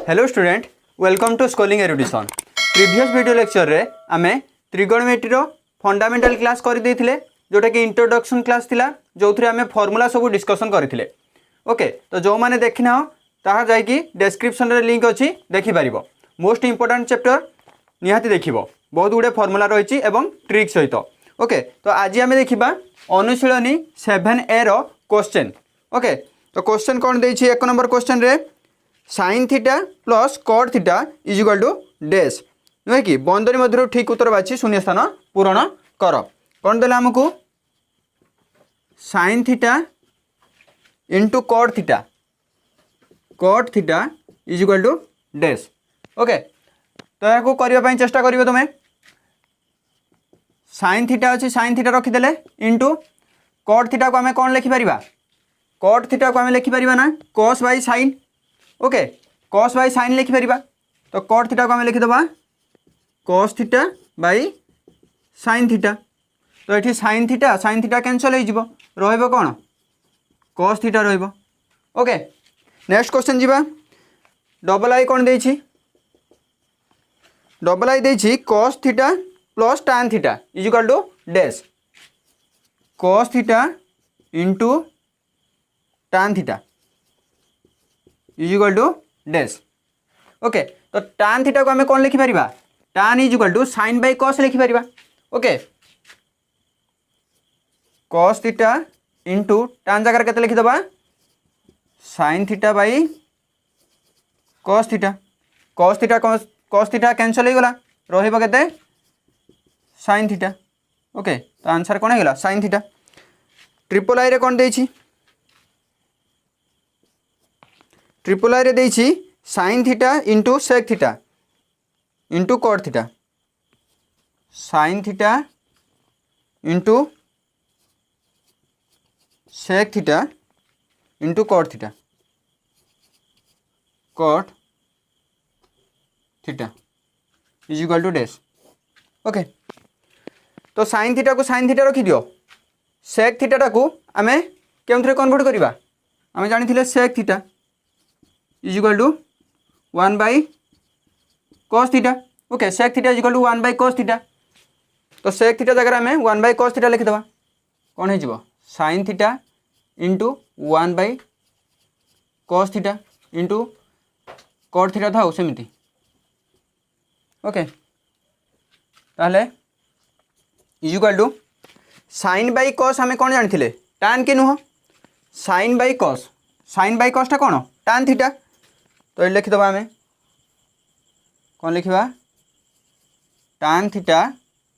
Hello student, welcome to schooling education. Previous video lecture रे आमे त्रिगोनोमेट्री fundamental class कर देथिले, जोटा कि इंट्रोडक्शन क्लास थिला, जो थरे आमे फार्मूला सब डिस्कशन करथिले। ओके, तो जो माने देखिना ताहा जाई कि डिस्क्रिप्शन रे लिंक अछि, देखि पारिबो। मोस्ट इंपोर्टेंट चैप्टर निहाती देखिबो, बहुत गुडे फार्मूला रहिछि एवं ट्रिक सहित। ओके, तो आज आमे देखिबा अनुशीलनी 7A रो क्वेश्चन। ओके, तो क्वेश्चन कोन देछि? एक नंबर क्वेश्चन रे sin theta plus cot theta is equal to dash नुहे कि बंदरी मध्य ठीक उत्तर बाछि शून्य स्थान पूरण कर। कौन देला हमको? sin theta into cot theta is equal to dash. Okay, तो या करने चेष्टा करियो तुम। sin थीटा अच्छी sin थीटा रखीदे इंटू cot थीटा को आम कौन लिखिपर? cot थीटा को आम लिखिपर ना cos by sin। Okay, cos by sin लिखिपर। तो cot थीटा को आम लिखिदबा cos theta by sin theta. तो ये sin थीटा कैंसल हो रहिबो कौन? cos थीटा रहिबो। ओके, नेक्स्ट क्वेश्चन जीवा। डबल आई कौन देछि? डबल आई देछि cos theta plus tan theta is equal to dash. cos theta into tan theta is equal to dash. Okay, तो tan theta को आम कौन लिखिपर? tan is equal to sin by cos लिखिपर। Okay, cos theta into tan जगह केते लिखिदबा? sin theta by cos theta. cos theta cancel हो गला, रहिबो केते? sin theta. ओके, तो आंसर कौन है? sin theta. ट्रिपल आई रे कौन देछि? ट्रिपल आई रे देछि sin theta into sec theta into cot theta. sin theta into sec theta into cot theta. cot theta is equal to dash. Okay, तो sin theta को sin theta रखी दियो। sec theta को आमे केउं थरे convert करिबा? आमे जानि थिले sec theta is equal to 1 by cos theta. Okay, sec theta is equal to 1 by cos theta. तो sec थीटा जगह में 1 बाई cos थीटा लिखिदबा। कौन है जीवो? sin theta into 1 by cos theta into cot theta था सेमती। Okay, ताहले is equal to sin by cos आमे कौन जानी थिले? tan के नुह, sin बाई cos टा कौन? tan theta. तो ये लिखिदबा आमे कौन लिखा? tan theta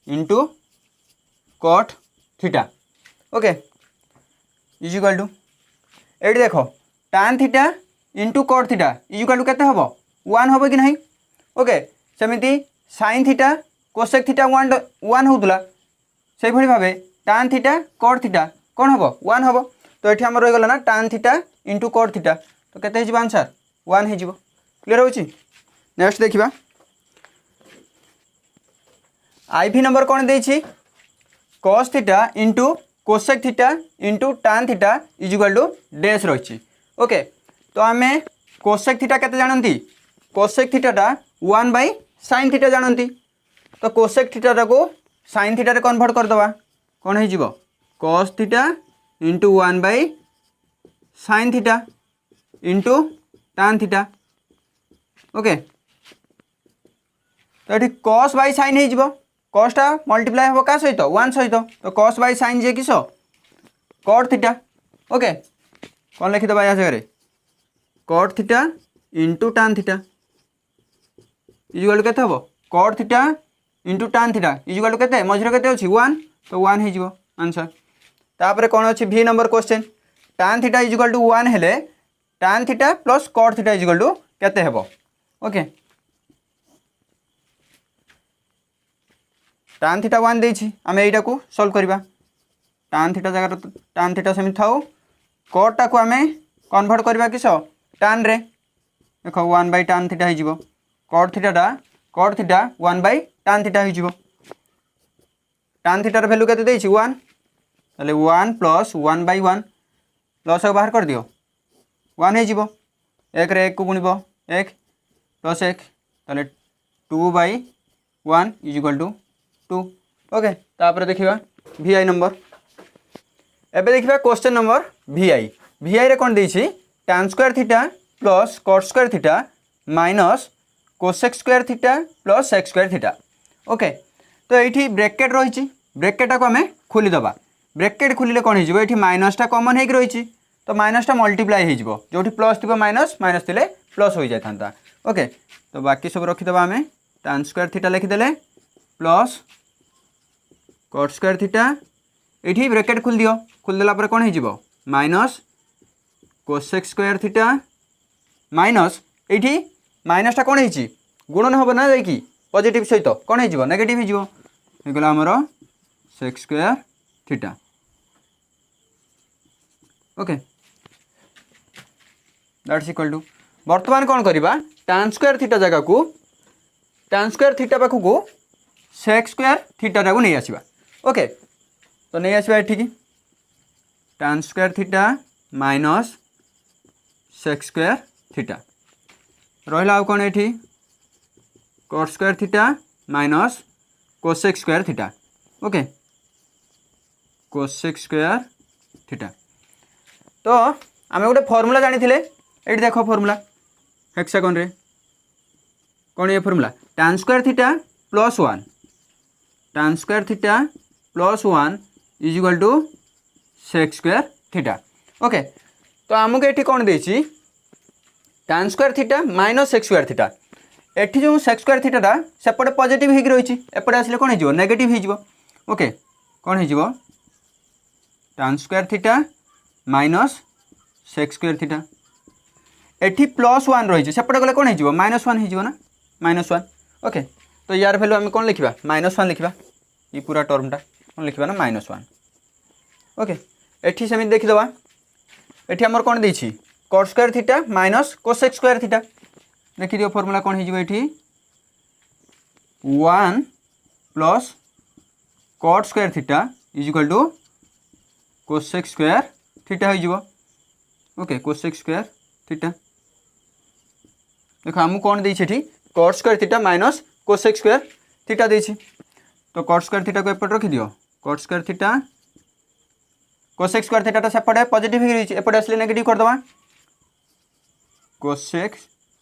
into cot theta. Okay, is equal to ये देख tan theta into cot theta is equal to केते हबो? 1 हबो कि नहीं? ओके, सेमिति sin थीटा cosec थीटा 1 होउतला, से भली भाबे tan थीटा cot थीटा कौन हबो? 1 हबो। तो ये हमर रहि गला ना tan theta into cot theta. तो केते हिजबो आंसर? 1 हिजबो। क्लियर होछि? नेक्स्ट देखिबा। आईवी नंबर कौन देछि? cos theta into cosec theta into tan theta is equal to dash रही। ओके, तो आमे cosec थीटा केते जानती? cosec theta 1 by sin theta जानती। तो cosec थीटा को sin थीटा रे कन्वर्ट कर दवा। कौन है जीवो? cos theta into 1 by sin theta into tan theta. Okay, तो ये cos बाई sin हो जीवो। cos टा मल्टीप्लाई हम क्या सहित? 1 सहित। तो cos बाई sin जे किस? cot theta. ओके, कौन लिखिदबा या जगह? cot theta into tan theta is equal to केते हबो? cot theta into tan theta is equal to केते? मझिरे केते अछि? 1। तो 1 हो जीवो आंसर। तापरे कौन अछि? भी number question. tan theta is equal to 1 हेले tan theta plus cot theta is equal to केते हेबो? ओके, tan थीटा 1 देछि, आमे एटा को सॉल्व करबा। tan थीटा जगह tan थीटा सेमि थाउ, cot टा को आमे कन्वर्ट करबा किस? tan रे। देखो 1 बाई tan थीटा हो जीवो। cot theta 1 by tan theta हो जीवो। tan थीटा र वैल्यू केते देछि? 1। ताले 1 प्लस 1 बाई 1 लॉस बाहर कर दियो। 1 हो जीवो। 1 रे 1 को गुणिबो 1 प्लस 1 ताले 2/1 इज इक्वल टू 2। ओके तापर देखिबा VI नंबर। एबे देखिबा क्वेश्चन नंबर VI। VI रे कोन देछि tan square theta plus cos square theta minus cosec square theta plus sec square theta. Okay तो ये ब्रैकेट रही ब्रैकेट को आम खोलीदबा। ब्रैकेट खोलिले कौन हो ये माइनसटा कमन हो रही तो माइनसटा मल्टीप्लाई हो जो प्लस थी माइनस माइनस थे प्लस हो जाता। ओके तो बाकी सब रखीदे आम tan स्क्वायर थीटा लिखिदे प्लस cot स्क्वायर थीटा ये ब्रैकेट खोल दियो खोलदेला कौन हो minus cosec square theta minus ये माइनसटा कौन हो गुणन हम ना जा पॉजिटिव सहित कौन हो नेगेटिव होगला आमर sec square theta. Okay that's equal to बर्तमान कौन करवा tan स्क्वायर थीटा जगह को tan स्क्वायर थीटा पाखक सेक स्क्वायर थीटा को नहीं आसवा। ओके तो नहीं आसवा ये tan square theta minus sec square theta रहा कौन ये cot square theta minus cosec square theta. Okay cosec square theta तो आम गोटे फॉर्मूला जानी ये देख फॉर्मूला हेक्सागन रे कौन ये formula tan square theta plus 1 tan square theta plus 1 is equal to sec square theta. Okay तो आमको ये कौन देछि tan square theta minus sec square theta एठी जो सेक स्क्वायर थीटा सेपटे पॉजिटिव हो रही एपटे आसिले कौन हो नेगेटिव हो। ओके कौन हो tan square theta minus sec square theta एठी प्लस 1 रही सेपटे गले कौन हो -1 हो ना -1। ओके तो यार भैल्यू आम कौन लिखा -1 लिखा ये पूरा टर्मटा कौन लिखा ना -1। ओके एठी सेमि देखीदबा एठी आमर कौन देछि cot square theta minus cosec square theta देखी दियो फॉर्मूला कौन हो 1 plus cot square theta is equal to cosec square theta हो। ओके कोसेक स्क्वायर थीटा देखो आमको कौन देछि cot square theta minus cosec square theta देछि तो cot स्क्वायर थीटा को एपटे रखी दियो cot square theta cosec square theta सेपटे पॉजिटिव हो रही एपटे आसले नेगेटिव करदबा cosec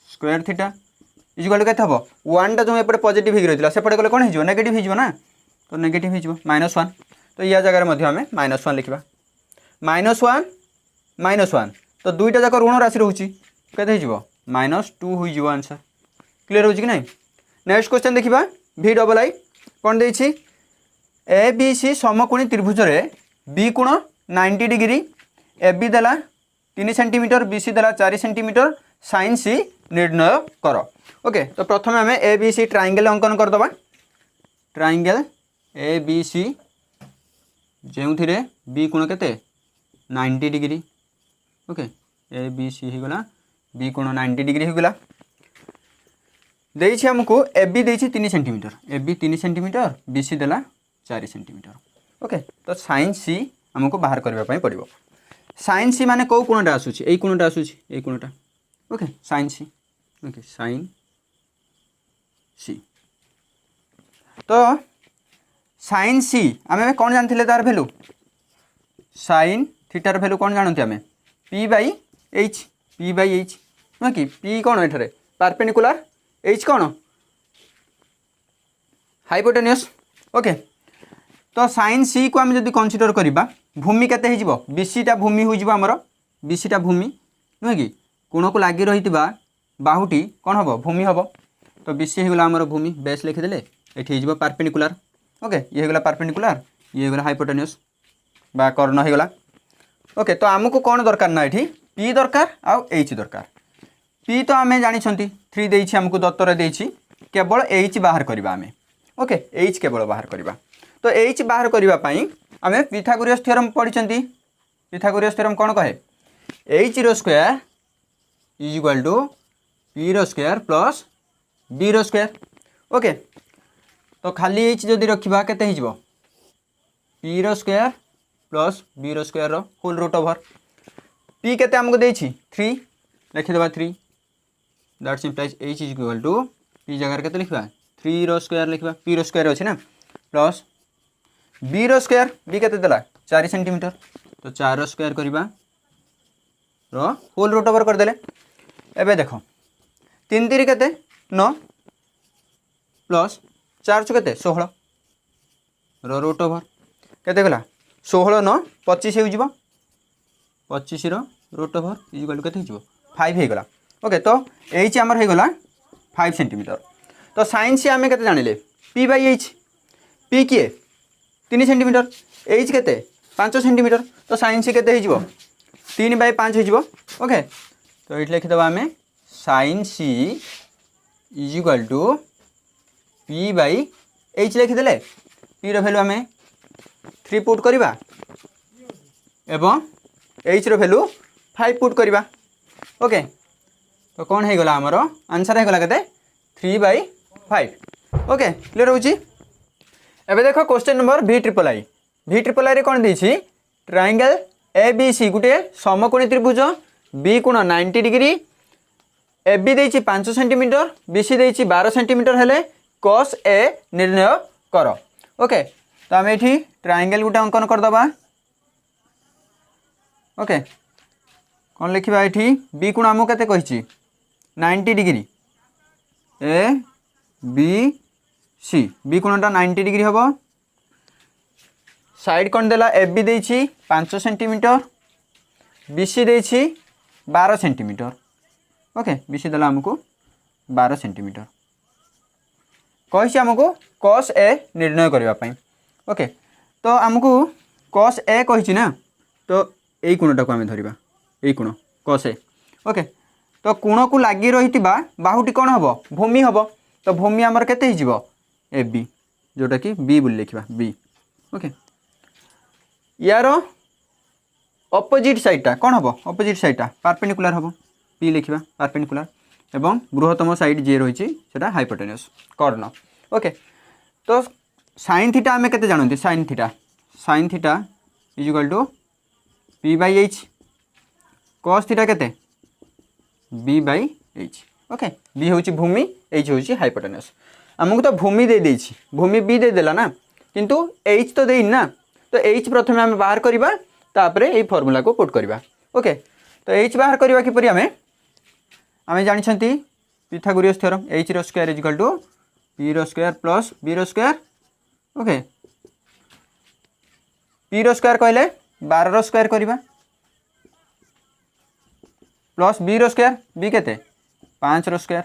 square theta is equal to के हम 1 टा जो एपटे पॉजिटिव हो रही सेपटे गले कौन हो नेगेटिव हो ना तो नेगेटिव हो -1 तो या जगह आम -1 लिखा -1 तो दुईटा जाक ऋण राशि रोचे -2 हो आंसर क्लीयर हो कि नहीं। नेक्स्ट क्वेश्चन देखा VII कौन देछि ABC समकोणी त्रिभुज रे B कोण 90 डिग्री AB देला 3 सेंटीमीटर BC देला 4 सेंटीमीटर sin C निर्णय कर। ओके तो प्रथम आम ABC ट्रायंगल अंकन करदबा ट्रायंगल ABC जो B कोण केते 90 डिग्री। ओके ABC होगला B कोण 90 डिग्री होगला देछि हमको AB देछि 3 सेंटीमीटर AB 3 सेंटीमीटर BC देला 4 सेंटीमीटर। ओके तो sin C हमको बाहर करबा पड़ो sin C माने कौ कोणटा आसुछि एई कोणटा आसुछि एई कोणटा। Okay sin C okay sin C तो sin C आम कौन जानते तार भैल्यू sin थीटार भैल्यू कौन जानते आम P/H नुह कि P कौन एठारे परपेंडिकुलर H कौन हाइपोटेन्यूस। ओके तो sin C को आम जब कनसीडर करवा भूमि केते हो BC टा भूमि हो आमर BC टा भूमि नुह कि कोण को लगी रही बाहुटी कौन हम भूमि हम तो BC होगला आमर भूमि बेस लिखिदे ये हो परपेंडिकुलर। ओके ये होगला परपेंडिकुलर ये होगला हाइपोटेन्यूस बा कर्ण होगला। ओके तो आमको कौन दरकार ना ये P दरकार आउ H दरकार P तो आम जानी 3 देछि हमको दत्तर देछि केवल H बाहर करवा आम। ओके H केवल बाहर करवा तो H बाहर करने आम पिथागोरस थ्योरम पढ़ी पिथागोरस थ्योरम कौन कहे H रो square is equal to P रो स्क्वायर प्लस B रो स्क्वायर। ओके तो खाली H जदि रखा केते हो P रो स्क्वायर प्लस B रो square whole root over P केते हमको देछि 3 लिखिदेबा 3 that's implies H is equal to P जगह के लिखा 3 रो स्क्वायर लिखा पी रो स्क्वायर अच्छे ना प्लस बी रो स्क्वायर बी के 4 सेंटीमीटर तो 4 रो स्क्वायर करवा होल रूट ओवर करदे। एबे देख 3 3 के 9 प्लस 4 चु के 16 रो रूट ओवर केते गला 16 9 25 हो 25 रो रूट ओवर इक्वल टू के 5 हो गला। ओके तो एच आमर हो गला 5 सेंटीमीटर। तो साइन सी आम के जानिले पी बाई एच पी किए 3 सेंटीमीटर एच के 5 सेंटीमीटर तो साइन सी के 3 बाई 5 हो। ओके तो ये लिखिद आम sine C is equal to P by H लिखिदे पी रो वैल्यू आम 3 पुट करवा एवं एच रो वैल्यू 5 पुट करवा। ओके तो कौन हो गला आमर आंसर हो गला के 3 बाई 5। ओके क्लियर हो। एबे देखो क्वेश्चन नंबर भी ट्रिपल आई कौन देछि ट्रायंगल ए बी सी गोटे समकोणी त्रिभुज बी कोण 90 डिग्री ए बी देछि 5 सेंटीमीटर बी सी देछि 12 सेंटीमीटर हेले कॉस ए निर्णय कर। ओके तो आम ये ट्रायंगल गोटे अंकन करदबा। ओके कौन लिखा ये बी कोण आमको केते कहिछि 90 degree A B C B कोणटा 90 डिग्री हम साइड कौन देला ए बी देछि 5 सेंटीमीटर बी सी देछि 12 सेंटीमीटर। ओके बी सी देला हमको 12 सेंटीमीटर कही आमको कॉस ए निर्णय करने। ओके तो आमको कॉस ए कही ना तो यही कोणटा को आम धरिबा यही कोण कॉस ए। ओके तो कोण को लगी रही बाहुटी कौन हम भूमि हम तो भूमि आमर केते हिजिबो ए बी जोटा कि बी बोली लिखा बी। ओके यार अपोजिट साइडटा कौन हम अपोजिट साइडटा परपेंडिकुलर हम पी लिखा परपेंडिकुलर एवं बृहत्तम साइड जे रही है हाइपोटेन्यूस कर्ण। ओके तो साइन थीटा आम के जानते sine theta is equal to P by H cos theta के B by H. Okay B हूँ भूमि एच हूँ हाइपोटेन्यूस आमको तो भूमि दे देछि भूमि बी दे देला ना किंतु एच तो देनी ना तो एच प्रथम आम बाहर करवा तापर ये फर्मूला को पुट करवा। ओके तो एच बाहर करवा किपरि आम जानी पिथागोरियस थ्योरम एच रो square is equal to P रो स्क्वायर प्लस बी रो स्क्वायर। ओके पी रो स्क्वायर कहले 12 रो स्क्वायर करवा प्लस बी रो स्क्वायर बी के 5 रो स्क्वायर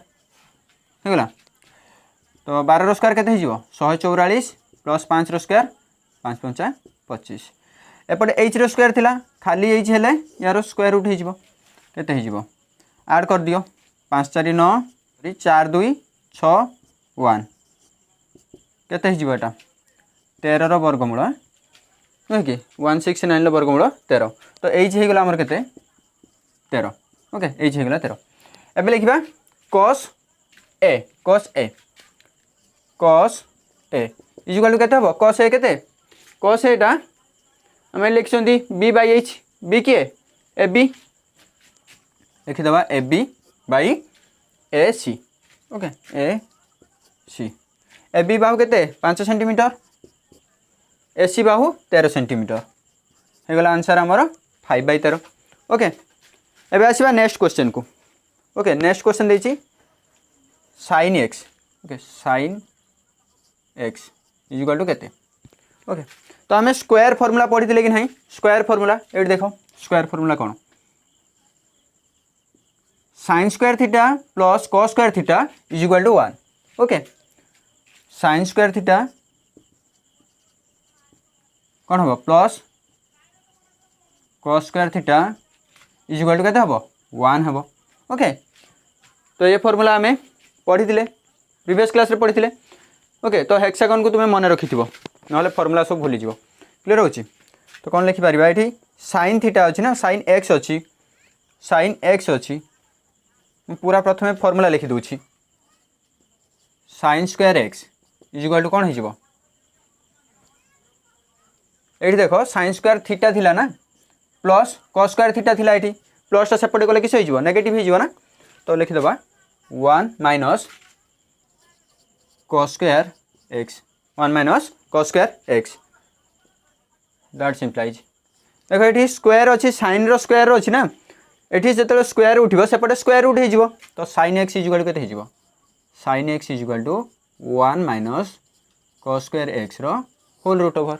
हो गला तो 12 रो स्क्वायर के 144 प्लस 5 रो स्क्वायर 5 5 25 एपटे एच रो स्क्वायर थिला खाली एच हेले यार स्क्वायर रूट हो के आड कर दियो 5 4 9 4 2 6 1 केते हिजिबो एटा 13 रो वर्गमूल नुहे कि 169 रो वर्गमूल 13 तो एच हो गला हमर केते 13। ओके एच हो गला 13। एबे लिखिबा cos A is equal to केते हबो cos ए केते cos एटा आम लिखिसंती बी बाई एच बी किए ए बी लिखिदबा A B by A C. Okay A B बाहु केते 5 centimetre A C Bahu 13 centimetre हो गला आंसर आमर 5 बाई 13। ओके एबे आसीबा नेक्स्ट क्वेश्चन को। ओके नेक्स्ट क्वेश्चन देछि sine X. Okay sine X is equal to केते। ओके तो आम स्क्वायर फॉर्मूला पढ़ी कि नहीं स्क्वायर फॉर्मूला ये देख स्क्वायर फॉर्मूला कौन sine square theta plus cos square theta is equal to 1। Okay sine square theta कौन हम plus cos square theta is equal to केते हम 1 हम। ओके तो ये फॉर्मूला आम पढ़ी प्रीवियस क्लास रे पढ़ी। ओके तो हेक्सागन को तुम्हें मन रखि ना फॉर्मूला सब भूली जीवो क्लियर होची। तो कौन लिखि पारिबा एठी साइन थीटा अच्छी ना साइन एक्स अच्छी पूरा प्रथमे फॉर्मूला लिखि दूची sine square X is equal to कौन हो ये देख साइन स्क्वायर थीटा थिला ना प्लस कॉस स्क्वायर थीटा थिला ये प्लसटा सेपटे गले किस हो नेगेटिव हो ना तो लिखिदबा 1 minus cos square x 1 minus cos square x that's implies देखो ये स्क्वायर अच्छी साइन रो स्क्वायर अच्छी ना ये जो स्क्वायर उठो सेपटे स्क्वायर रूट हो तो sine X is equal to के sine X is equal to 1 minus cos square X रो होल रूट ओवर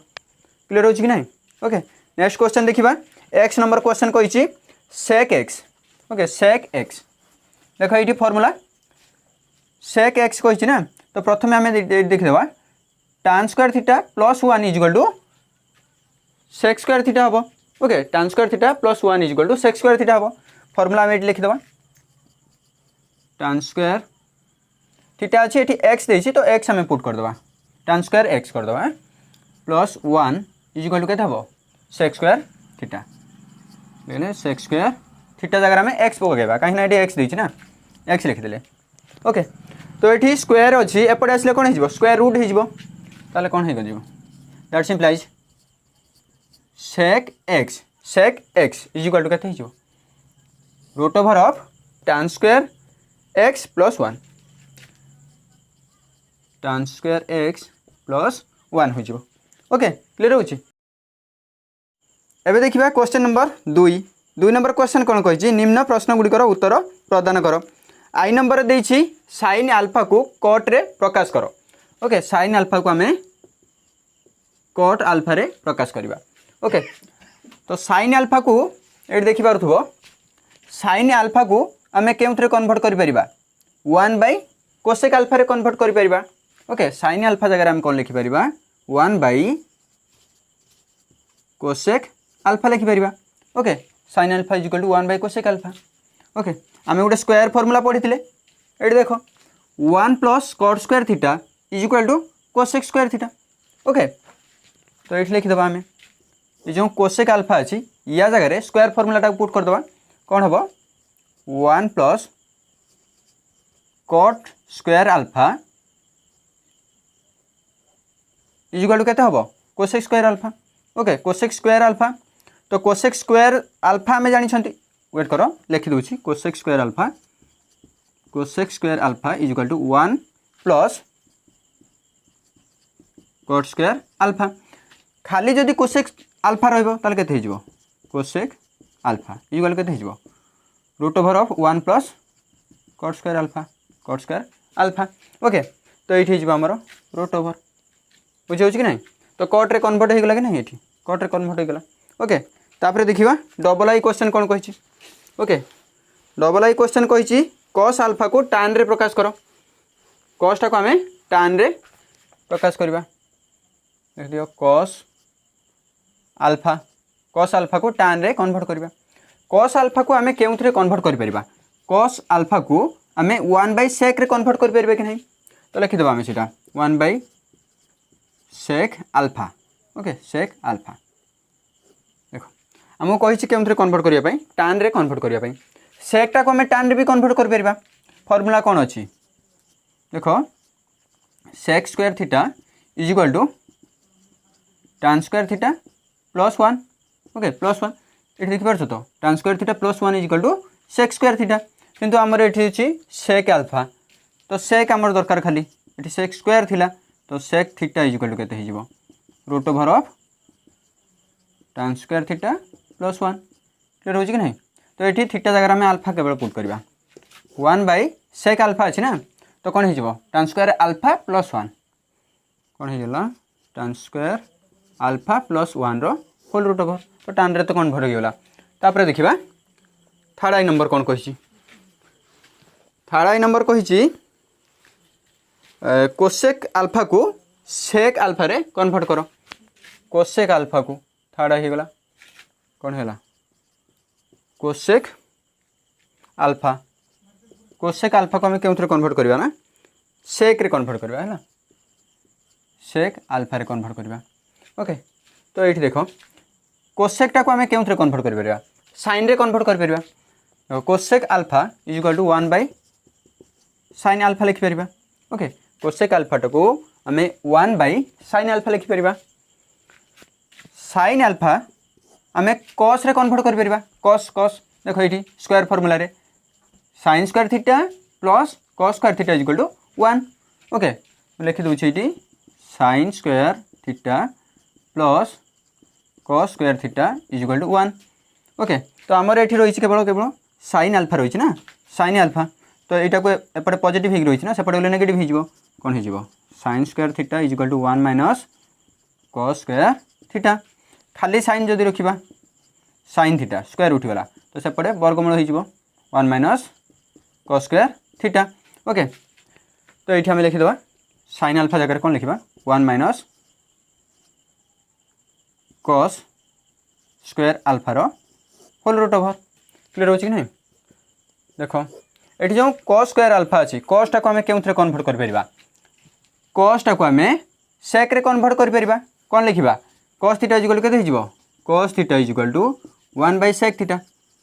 क्लियर हो कि ना ओके नेक्स्ट क्वेश्चन देखा एक्स नंबर क्वेश्चन कही sec X okay sec X देख ये फर्मूला सेक एक्स कही ना तो प्रथम आम देखीदे tan square theta plus 1 is equal to sec square theta हम okay tan square theta plus 1 is equal to sec square theta हम फर्मूला आम ये लिखिदे tan स्क्वायर थीटा अच्छी ये एक्स देती तो एक्स आम पुट करदे tan स्क्वायर एक्स करदे प्लस 1 इज इक्वल टू के सेक स्क्वायर थीटा देखिए सेक स्क्वायर थीटा जगह आम एक्स पकड़ा कहीं ये एक्स देती ना एक्स लिखिदे ओके तो ये स्क्वायर अच्छी एपटे आसले कौन हो स्क्वायर रूट हो कौन हो that's implies sec X is equal to के root over of tan square X plus 1 tan square X plus 1 हो ओके क्लियर हो एबे देखिबा क्वेश्चन नंबर 2 नंबर क्वेश्चन कौन कही निम्न प्रश्न गुड़िकर उत्तर प्रदान कर आई नंबर देछि साइन आल्फा को कट रे प्रकाश कर ओके साइन आल्फा को आम कट आल्फा रे प्रकाश करवा ओके तो साइन आल्फा को ये देखि पारुथबो साइन आल्फा को आम केउथरे कन्वर्ट करि परिबा 1 बाय कोसेक आल्फा रे कन्वर्ट करि परिबा ओके साइन आल्फा जगह आम कौन लिखि परिबा 1 बाय कोसेक आल्फा लिखि परिबा okay sine alpha is equal to 1 by cosec alpha okay आम गोटे स्क्वायर फर्मूला पढ़ी ये देख 1 plus cot square theta is equal to cosec square theta okay तो ये लिखिदे आम ये जो कोसेक आल्फा अच्छी या जगह स्क्वायर फर्मूला पुट करदे कौन हम 1 plus cot square alpha is equal to के cosec square alpha okay cosec square alpha तो कोसेक स्क्वायर आल्फा आम जानी वेट कर लिखिदे cosec square alpha is equal to 1 plus cot square alpha खाली जदि कोसेक आल्फा रही cosec alpha is equal to root over of 1 plus cot square alpha okay तो ये आमर रूट ओवर बुझे कि ना तो कट रे कन्वर्ट हो गला कि ना ये कट रे कन्वर्ट हो गला ओके तापर देखिबा डबल आई क्वेश्चन कौन कही ओके डबल आई क्वेश्चन कही कॉस आल्फा को tan रे प्रकाश कर कॉसटा को आम tan रे प्रकाश करवा देख दियो कॉस आल्फा को tan रे कन्वर्ट करवा कॉस आल्फा को आम केउथरे कन्वर्ट कर परिबा कॉस आल्फा को आम 1 बाय सेक रे कन्वर्ट कर परिबा कि नहीं तो लिखिदबा आम सीटा 1 by sec alpha okay sec alpha देखो आमको कही केउथरे कन्वर्ट करने tan रे कन्वर्ट करने सेकटा को आम tan रे भी कन्वर्ट कर परिबा फॉर्मूला कौन अच्छी देखो sec square theta is equal to tan square theta plus 1 okay plus 1 ये देखिपार तो tan square theta plus 1 is equal to sec square theta किंतु आमर ये सेक आल्फा तो सेक आमर दरकार खाली ये सेक स्क्वायर थिला तो sec theta is equal to केते हिजबो root over of tan square theta plus 1 clear हो कि नहीं तो ये थीटा जगह आम आल्फा केवल पुट करवा 1 बाय सेक आल्फा अच्छी ना तो कौन हो tan स्क्वायर आल्फा प्लस 1 कौन होगा tan स्क्वायर आल्फा प्लस 1 रो होल रूट ओवर तो tan रे तो कन्वर्ट हो गला तापर देखिबा थर्ड आई नंबर कौन कही थर्ड आई नंबर कही कोसेक आल्फा को सेक आल्फा रे कन्वर्ट कर कोसेक आल्फा को थर्ड आई गला कौन है कोसेक आल्फा को आम क्यों कन्वर्ट करवा ना सेक रे कन्वर्ट करवा है सेक आल्फा रे कन्वर्ट करवा ओके तो ये देख कोसेकटा को आम क्यों कन्वर्ट कर साइन रे कन्वर्ट कर cosec alpha is equal to 1 by sine alpha लिखिपर ओके कोसेक आल्फाटा को आम 1 बाय साइन आल्फा लिखिपर साइन आल्फा आम कॉस रे कन्वर्ट कर कॉस कॉस देखो ये स्क्वायर फॉर्मूला रे sine square theta plus cos square theta is equal to 1 okay लिखि दूची ये sin square theta plus cos square theta is equal to 1 okay तो आमर ये रही केवल केवल sin अल्फा रही ना sin अल्फा तो यहाँ को एपटे पॉजिटिव हो रही ना सेपटे गले नेगेटिव हो कौन हो sin square theta is equal to 1 minus cos square theta खाली sin जदि रखा sin थीटा स्क्वायर उठीगला तो सेपटे वर्गमूल हो 1 minus cos square theta okay तो ये आम लिखिद sin अल्फा जगह कौन लिखा 1 माइनस cos स्क्वायर अल्फार होल रूट ओवर क्लियर हो कि नहीं देख ये जो cos स्क्वायर अल्फा अच्छी cos टाक आम क्यों कन्वर्ट कर cos टाक आम sec रे कन्वर्ट कर कौन लिखा cos theta is equal to केते हो cos theta is equal to 1 by sec theta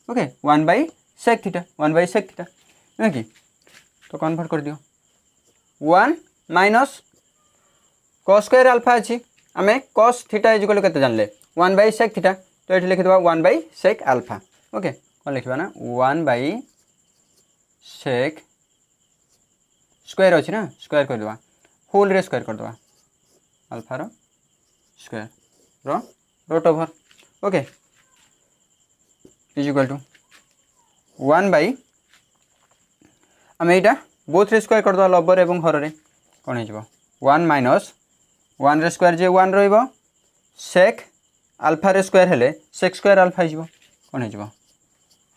okay 1 by sec theta 1 by sec theta नुहे कि तो कन्वर्ट कर दियो 1 माइनस cos स्क्वायर अल्फा अच्छी आम cos theta is equal to केते जानले 1 बाय sec थीटा तो ये लिखिद 1 बाय sec अल्फा ओके कौन लिखा ना 1 बाय sec स्क्वायर अच्छी ना स्क्वायर करदे होल रे स्क्वायर करदे अल्फार square root over okay is equal to 1 by आम यहाँ बोथ रे स्क्वायर करदे लबर एवं हर रे कौन हो 1 माइनस 1 रे स्क्वायर जे 1 रही sec अल्फा रे स्क्वायर हेले sec स्क्वायर अल्फा हो कौन हो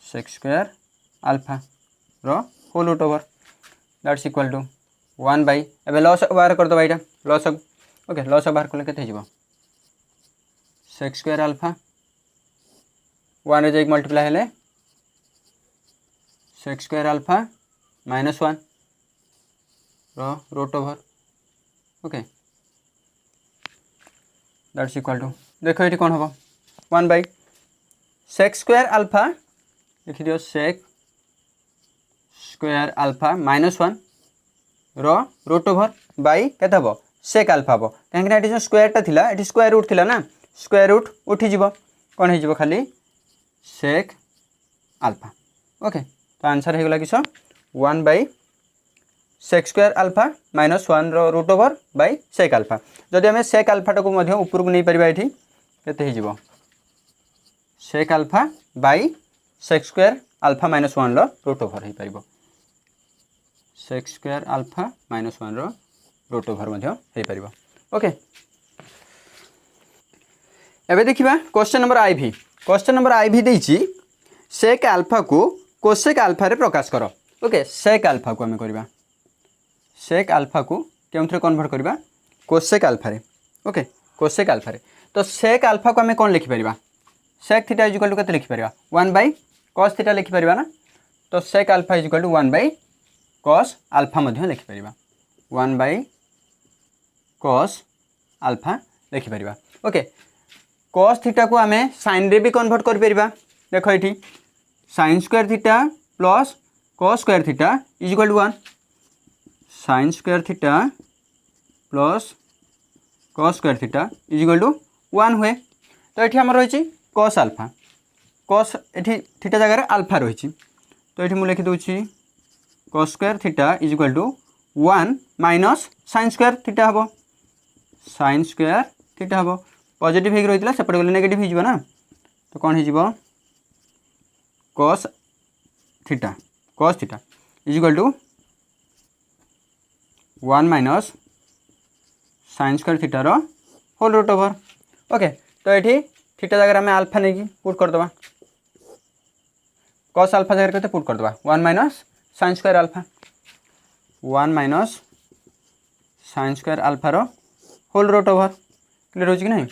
sec square alpha whole root over that's equal to 1 by एबे लॉस बाहर कर दो यहाँ लॉस ओके लॉस बाहर कले केते हो sec स्क्वायर अल्फा 1 रे जाइक मल्टीप्लाई हेले sec square alpha minus 1 root over okay that's equal to देखो ये कौन हम 1 बाय sec स्क्वायर अल्फा लिखि दियो sec square alpha minus 1 root over by के हम sec अल्फा हम कहीं जो स्क्वायर था ये स्क्वायर रूट थिला ना स्क्वायर रूट उठीज कौन हो खाली sec अल्फा ओके तो आंसर होगा किस 1 by sec square alpha minus 1 root over by sec alpha जदि आम sec अल्फा को ऊपर को नहीं पार ये केते हो sec alpha by sec square alpha minus 1 root over हो पार sec square alpha minus 1 root over हो पार ओके एबे देखिबा question number IV question number IV देछि sec अल्फा को cosec अल्फा रे प्रकाश कर ओके sec अल्फा को आम करबा sec अल्फा को केउथरे कन्वर्ट करबा cosec अल्फा रे ओके cosec अल्फा रे तो sec अल्फा को आम कोन लिखि परिबा sec theta is equal to केते लिखि परिबा 1 बाय cos थीटा लिखि परिबा ना तो sec alpha is equal to 1 बाय cos अल्फा मध्ये लिखि परिबा 1 बाय cos अल्फा लिखि परिबा ओके cos थीटा को आम sin रे भी कन्वर्ट कर परिबा देखो ये sin square theta plus cos square theta is equal to 1 sin square theta plus cos square theta is equal to 1 हुए तो ये आम रही cos अल्फा cos ये थीटा जगह अल्फा रही तो ये मुझे लिखिदे cos square theta is equal to 1 minus sin square theta हम sin स्क्वायर थीटा हम पॉजिटिव हो रही है सेपटे गले नेगेटिव हो ना तो कौन हो cos theta is equal to 1 minus sin square थीटार होल रूट ओवर ओके तो ये थीटा जगह आम अल्फा नहीं पुट करदे cos अल्फा जगह के पुट करदे 1 minus sin square alpha 1 minus sin square अल्फार होल रूट ओवर क्लियर हो कि नहीं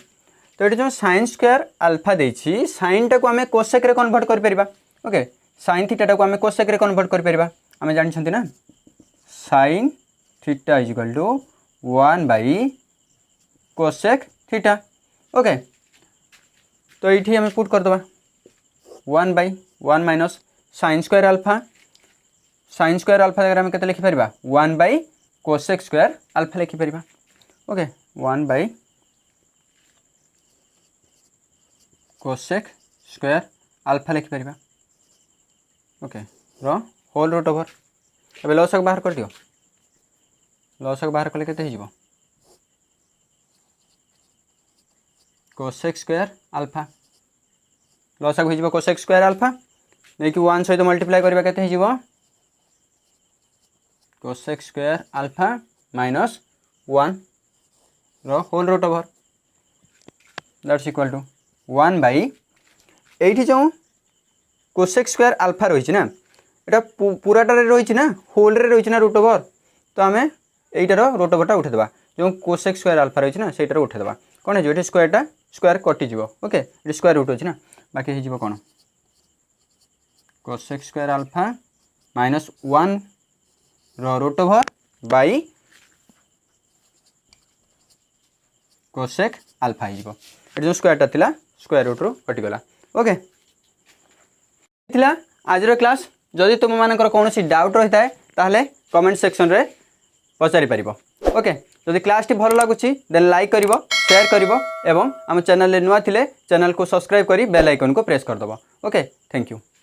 तो ये जो sin स्क्वायर अल्फा देछि sin टा को आम cosec रे कन्वर्ट कर परिबा ओके sin थीटा को आम cosec रे कन्वर्ट कर परिबा आम जानछंती ना sin theta is equal to 1 by cosec theta okay तो ये आम पुट करदे 1 बाय 1 माइनस sin स्क्वायर अल्फा जगह आम केते लिखि परिबा 1 बाय cosec स्क्वायर अल्फा लिखि परिबा okay 1 by cosec square alpha लिखि परिबा ओके होल रूट ओवर अब लसक बाहर कर दियो लसक बाहर कले केते हिजिबो कोसेक स्क्वायर अल्फा लसक हिजिबो कोसेक स्क्वायर अल्फा नहीं कि 1 सहित मल्टीप्लाई करबा केते हिजिबो कोसेक स्क्वायर अल्फा माइनस 1 रो whole root over that's equal to 1 by एठी जो कोसेक स्क्वायर अल्फा रही ना एटा पूराटारे रही ना होल रे रही ना रूट ओवर तो आम यहीटार रूट ओवरटा उठेदेवा जो कोसेक स्क्वायर अल्फा रही ना सहीटार उठेदेवा कौन हो स्क्वायरटा स्क्वायर कटिज ओके ये स्क्वायर रूट अच्छी ना बाकी हो कौन cosec square alpha minus 1 root over by cosec alpha हो जो स्क्वायरटा थिला स्क्वायर रूट रू कटिगला ओके आज क्लास जदि तुम मानकर कौन डाउट रही है ताहले कमेंट सेक्शन रे पचारि पारिबो ओके जदि क्लास टी भल लगुची देन लाइक करिवो शेयर करिवो एवं आम चैनल रे नुआ थिले चैनल को सब्सक्राइब करी बेल आइकन को प्रेस कर दबो ओके थैंक यू।